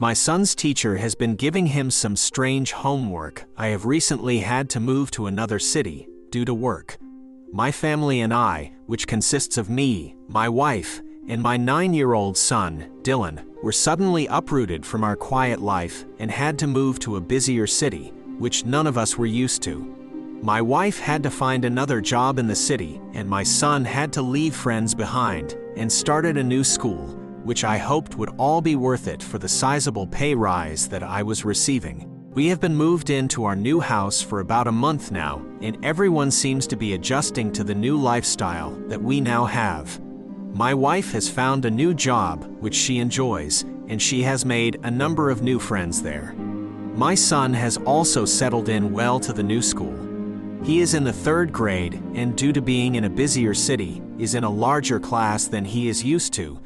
My son's teacher has been giving him some strange homework. I have recently had to move to another city due to work. My family and I, which consists of me, my wife, and my 9-year-old son, Dylan, were suddenly uprooted from our quiet life and had to move to a busier city, which none of us were used to. My wife had to find another job in the city, and my son had to leave friends behind and started a new school, which I hoped would all be worth it for the sizable pay rise that I was receiving. We have been moved into our new house for about a month now, and everyone seems to be adjusting to the new lifestyle that we now have. My wife has found a new job, which she enjoys, and she has made a number of new friends there. My son has also settled in well to the new school. He is in the 3rd grade, and due to being in a busier city, is in a larger class than he is used to.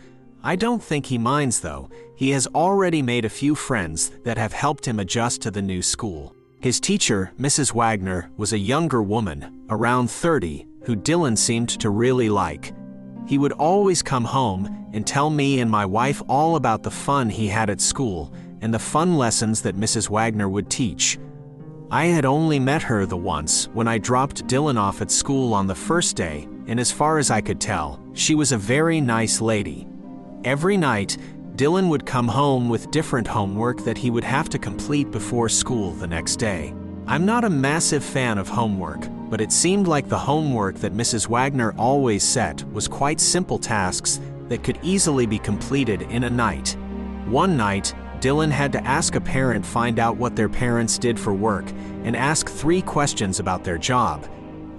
I don't think he minds though. He has already made a few friends that have helped him adjust to the new school. His teacher, Mrs. Wagner, was a younger woman, around 30, who Dylan seemed to really like. He would always come home and tell me and my wife all about the fun he had at school and the fun lessons that Mrs. Wagner would teach. I had only met her the once when I dropped Dylan off at school on the first day, and as far as I could tell, she was a very nice lady. Every night, Dylan would come home with different homework that he would have to complete before school the next day. I'm not a massive fan of homework, but it seemed like the homework that Mrs. Wagner always set was quite simple tasks that could easily be completed in a night. One night, Dylan had to ask a parent find out what their parents did for work and ask 3 questions about their job.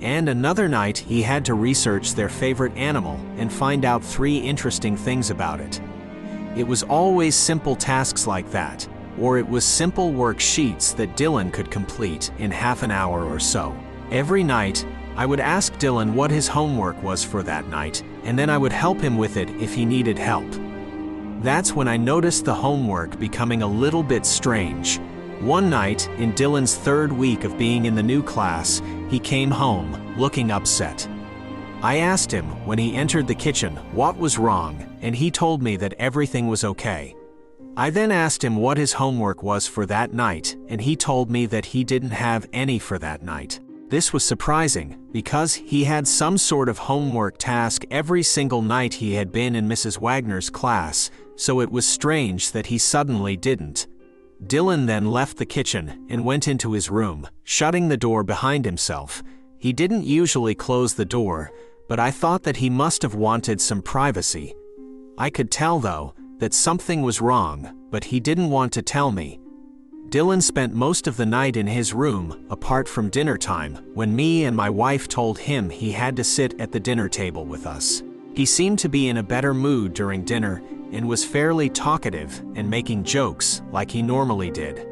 And another night, he had to research their favorite animal and find out 3 interesting things about it. It was always simple tasks like that, or it was simple worksheets that Dylan could complete in half an hour or so. Every night, I would ask Dylan what his homework was for that night, and then I would help him with it if he needed help. That's when I noticed the homework becoming a little bit strange. One night, in Dylan's 3rd week of being in the new class, he came home, looking upset. I asked him, when he entered the kitchen, what was wrong, and he told me that everything was okay. I then asked him what his homework was for that night, and he told me that he didn't have any for that night. This was surprising, because he had some sort of homework task every single night he had been in Mrs. Wagner's class, so it was strange that he suddenly didn't. Dylan then left the kitchen and went into his room, shutting the door behind himself. He didn't usually close the door, but I thought that he must have wanted some privacy. I could tell, though, that something was wrong, but he didn't want to tell me. Dylan spent most of the night in his room, apart from dinner time, when me and my wife told him he had to sit at the dinner table with us. He seemed to be in a better mood during dinner and was fairly talkative and making jokes like he normally did.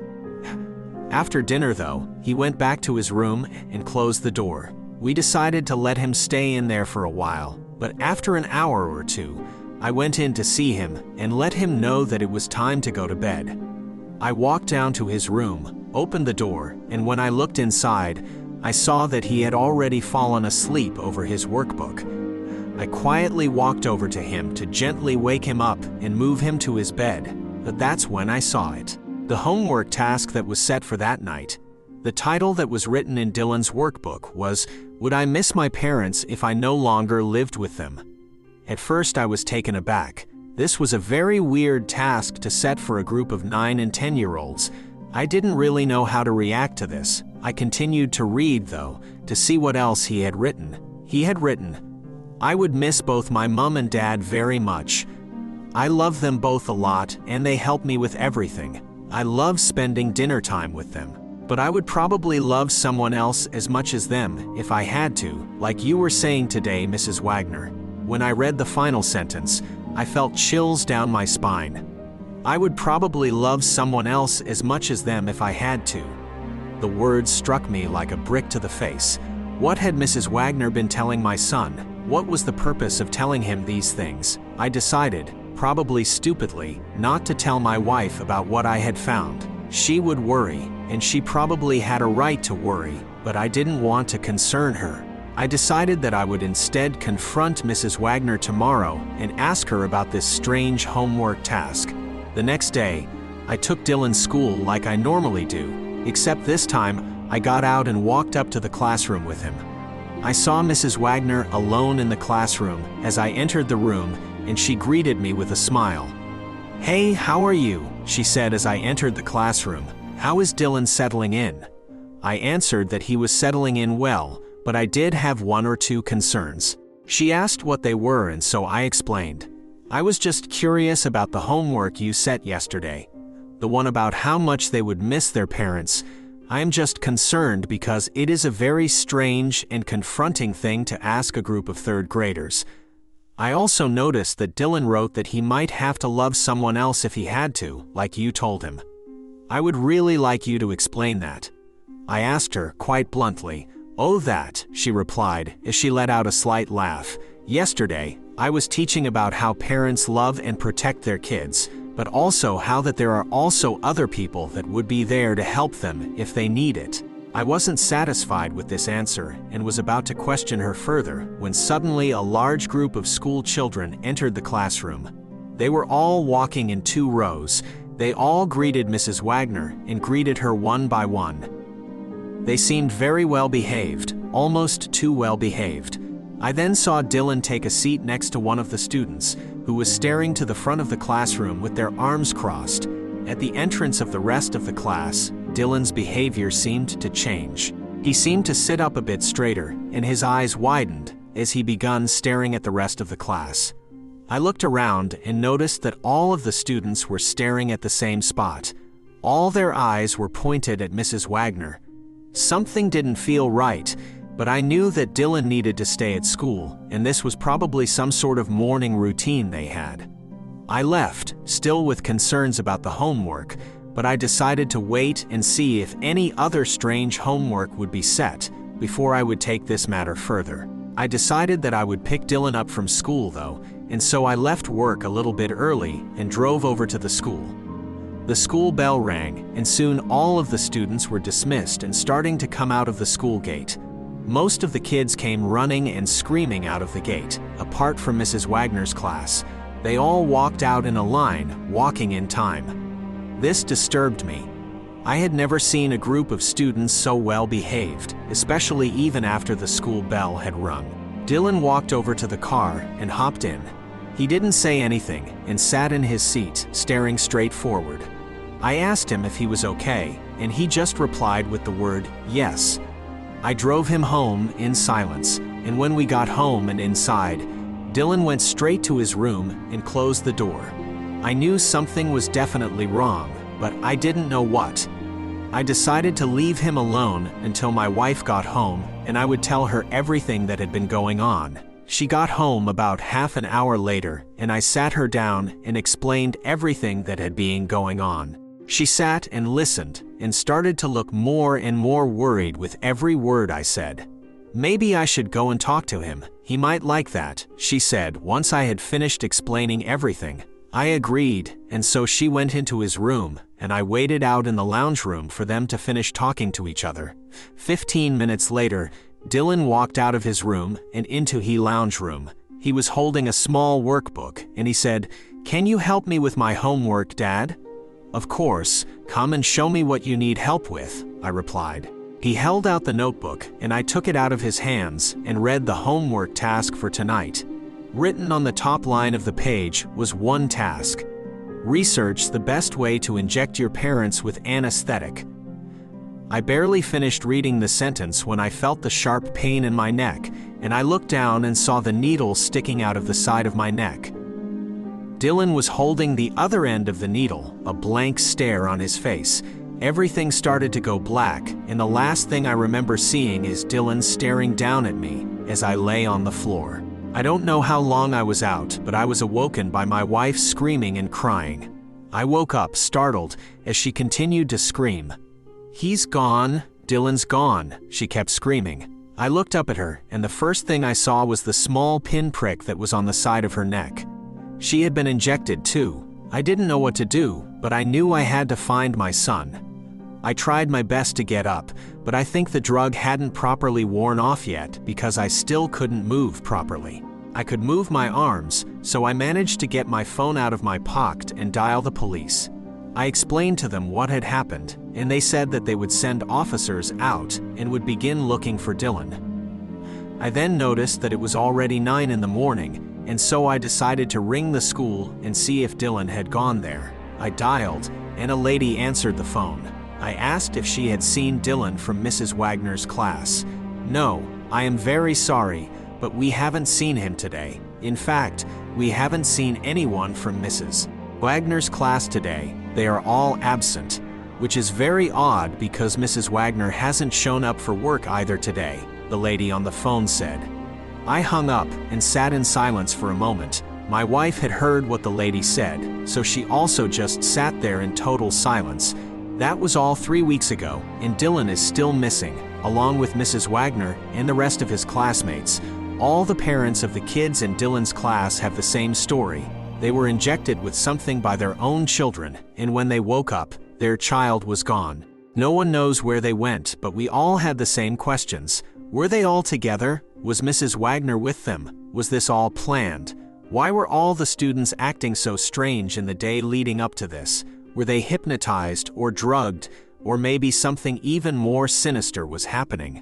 After dinner, though, he went back to his room and closed the door. We decided to let him stay in there for a while, but after an hour or 2, I went in to see him and let him know that it was time to go to bed. I walked down to his room, opened the door, and when I looked inside, I saw that he had already fallen asleep over his workbook. I quietly walked over to him to gently wake him up and move him to his bed, but that's when I saw it. The homework task that was set for that night. The title that was written in Dylan's workbook was, "Would I miss my parents if I no longer lived with them?" At first I was taken aback. This was a very weird task to set for a group of 9 and 10-year-olds. I didn't really know how to react to this. I continued to read, though, to see what else he had written. He had written, "I would miss both my mom and dad very much. I love them both a lot, and they help me with everything. I love spending dinner time with them. But I would probably love someone else as much as them if I had to, like you were saying today, Mrs. Wagner." When I read the final sentence, I felt chills down my spine. I would probably love someone else as much as them if I had to. The words struck me like a brick to the face. What had Mrs. Wagner been telling my son? What was the purpose of telling him these things? I decided, probably stupidly, not to tell my wife about what I had found. She would worry, and she probably had a right to worry, but I didn't want to concern her. I decided that I would instead confront Mrs. Wagner tomorrow and ask her about this strange homework task. The next day, I took Dylan's school like I normally do, except this time I got out and walked up to the classroom with him. I saw Mrs. Wagner alone in the classroom as I entered the room, and she greeted me with a smile. "Hey, how are you?" she said as I entered the classroom. "How is Dylan settling in?" I answered that he was settling in well, but I did have one or two concerns. She asked what they were, and so I explained. "I was just curious about the homework you set yesterday. The one about how much they would miss their parents. I am just concerned because it is a very strange and confronting thing to ask a group of third graders. I also noticed that Dylan wrote that he might have to love someone else if he had to, like you told him. I would really like you to explain that." I asked her quite bluntly. "Oh, that," she replied as she let out a slight laugh. "Yesterday, I was teaching about how parents love and protect their kids, but also how that there are also other people that would be there to help them if they need it." I wasn't satisfied with this answer and was about to question her further when suddenly a large group of school children entered the classroom. They were all walking in 2 rows. They all greeted Mrs. Wagner and greeted her one by one. They seemed very well behaved, almost too well behaved. I then saw Dylan take a seat next to one of the students, who was staring to the front of the classroom with their arms crossed. At the entrance of the rest of the class, Dylan's behavior seemed to change. He seemed to sit up a bit straighter, and his eyes widened as he began staring at the rest of the class. I looked around and noticed that all of the students were staring at the same spot. All their eyes were pointed at Mrs. Wagner. Something didn't feel right, but I knew that Dylan needed to stay at school, and this was probably some sort of morning routine they had. I left, still with concerns about the homework, but I decided to wait and see if any other strange homework would be set before I would take this matter further. I decided that I would pick Dylan up from school though, and so I left work a little bit early and drove over to the school. The school bell rang, and soon all of the students were dismissed and starting to come out of the school gate. Most of the kids came running and screaming out of the gate, apart from Mrs. Wagner's class. They all walked out in a line, walking in time. This disturbed me. I had never seen a group of students so well behaved, especially even after the school bell had rung. Dylan walked over to the car and hopped in. He didn't say anything and sat in his seat, staring straight forward. I asked him if he was okay, and he just replied with the word, "Yes." I drove him home in silence, and when we got home and inside, Dylan went straight to his room and closed the door. I knew something was definitely wrong, but I didn't know what. I decided to leave him alone until my wife got home, and I would tell her everything that had been going on. She got home about half an hour later, and I sat her down and explained everything that had been going on. She sat and listened and started to look more and more worried with every word I said. "Maybe I should go and talk to him. He might like that," she said once I had finished explaining everything. I agreed, and so she went into his room, and I waited out in the lounge room for them to finish talking to each other. 15 minutes later, Dylan walked out of his room and into his lounge room. He was holding a small workbook, and he said, "Can you help me with my homework, Dad?" "Of course, come and show me what you need help with," I replied. He held out the notebook, and I took it out of his hands and read the homework task for tonight. Written on the top line of the page was one task: research the best way to inject your parents with anesthetic. I barely finished reading the sentence when I felt the sharp pain in my neck, and I looked down and saw the needle sticking out of the side of my neck. Dylan was holding the other end of the needle, a blank stare on his face. Everything started to go black, and the last thing I remember seeing is Dylan staring down at me as I lay on the floor. I don't know how long I was out, but I was awoken by my wife screaming and crying. I woke up startled as she continued to scream. "He's gone, Dylan's gone," she kept screaming. I looked up at her, and the first thing I saw was the small pinprick that was on the side of her neck. She had been injected too. I didn't know what to do, but I knew I had to find my son. I tried my best to get up, but I think the drug hadn't properly worn off yet because I still couldn't move properly. I could move my arms, so I managed to get my phone out of my pocket and dial the police. I explained to them what had happened, and they said that they would send officers out and would begin looking for Dylan. I then noticed that it was already 9 in the morning, and so I decided to ring the school and see if Dylan had gone there. I dialed, and a lady answered the phone. I asked if she had seen Dylan from Mrs. Wagner's class. "No, I am very sorry, but we haven't seen him today. In fact, we haven't seen anyone from Mrs. Wagner's class today. They are all absent," which is very odd because Mrs. Wagner hasn't shown up for work either today, the lady on the phone said. I hung up and sat in silence for a moment. My wife had heard what the lady said, so she also just sat there in total silence. That was all 3 weeks ago, and Dylan is still missing, along with Mrs. Wagner and the rest of his classmates. All the parents of the kids in Dylan's class have the same story. They were injected with something by their own children, and when they woke up, their child was gone. No one knows where they went, but we all had the same questions. Were they all together? Was Mrs. Wagner with them? Was this all planned? Why were all the students acting so strange in the day leading up to this? Were they hypnotized or drugged? Or maybe something even more sinister was happening?